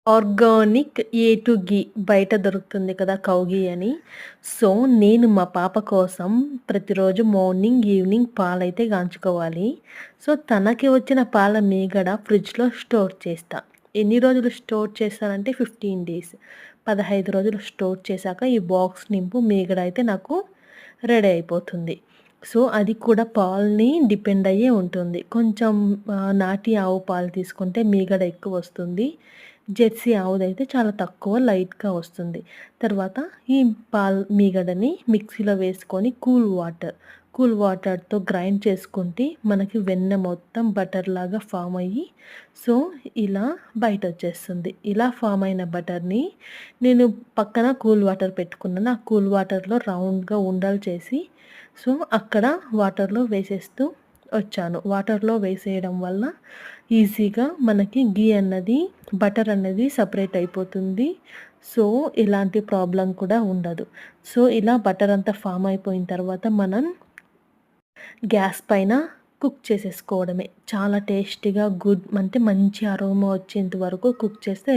Organic A to ఘీ బయట దొరుకుతుంది కదా! కౌ ఘీ అని. సో, నేను మా పాప కోసం ప్రతిరోజు మార్నింగ్, ఈవినింగ్ పాలైతే గాంచుకోవాలి. సో, తనకి వచ్చిన పాల మీగడ ఫ్రిడ్జ్‌లో స్టోర్ చేస్తా. ఎన్ని రోజులు స్టోర్ చేస్తానంటే 15 డేస్. 15 రోజులు స్టోర్ చేశాక ఈ బాక్స్ నింపు మీగడ అయితే నాకు రెడీ అయిపోతుంది. సో, అది కూడా పాలని డిపెండ్ అయ్యే ఉంటుంది. కొంచెం నాటి ఆవు పాలు తీసుకుంటే మీగడ ఎక్కువొస్తుంది. జెర్సీ ఆవుదైతే చాలా తక్కువ లైట్‌గా వస్తుంది. తర్వాత ఈ మీగడని మిక్సీలో వేసుకొని కూల్ వాటర్‌తో గ్రైండ్ చేసుకుంటే మనకి వెన్న మొత్తం బటర్‌లాగా ఫార్మ్ అయ్యి సో, ఇలా బయటొచ్చేస్తుంది. ఇలా ఫార్మ్ అయిన బటర్‌ని నేను పక్కన కూల్ వాటర్ పెట్టుకున్నాను. ఆ కూల్ వాటర్‌లో రౌండ్‌గా ఉండలు చేసి సో, అక్కడ వాటర్‌లో వేసేస్తూ వచ్చాను. వాటర్‌లో వేసేయడం వల్ల ఈజీగా మనకి బటర్ అన్నది సెపరేట్ అయిపోతుంది. సో, ఎలాంటి ప్రాబ్లమ్ కూడా ఉండదు. సో, ఇలా బటర్ అంతా ఫార్మ్ అయిపోయిన తర్వాత మనం గ్యాస్ పైన కుక్ చేసేసుకోవడమే. చాలా టేస్టీగా అంటే మంచి అరోమా వచ్చేంత వరకు కుక్ చేస్తే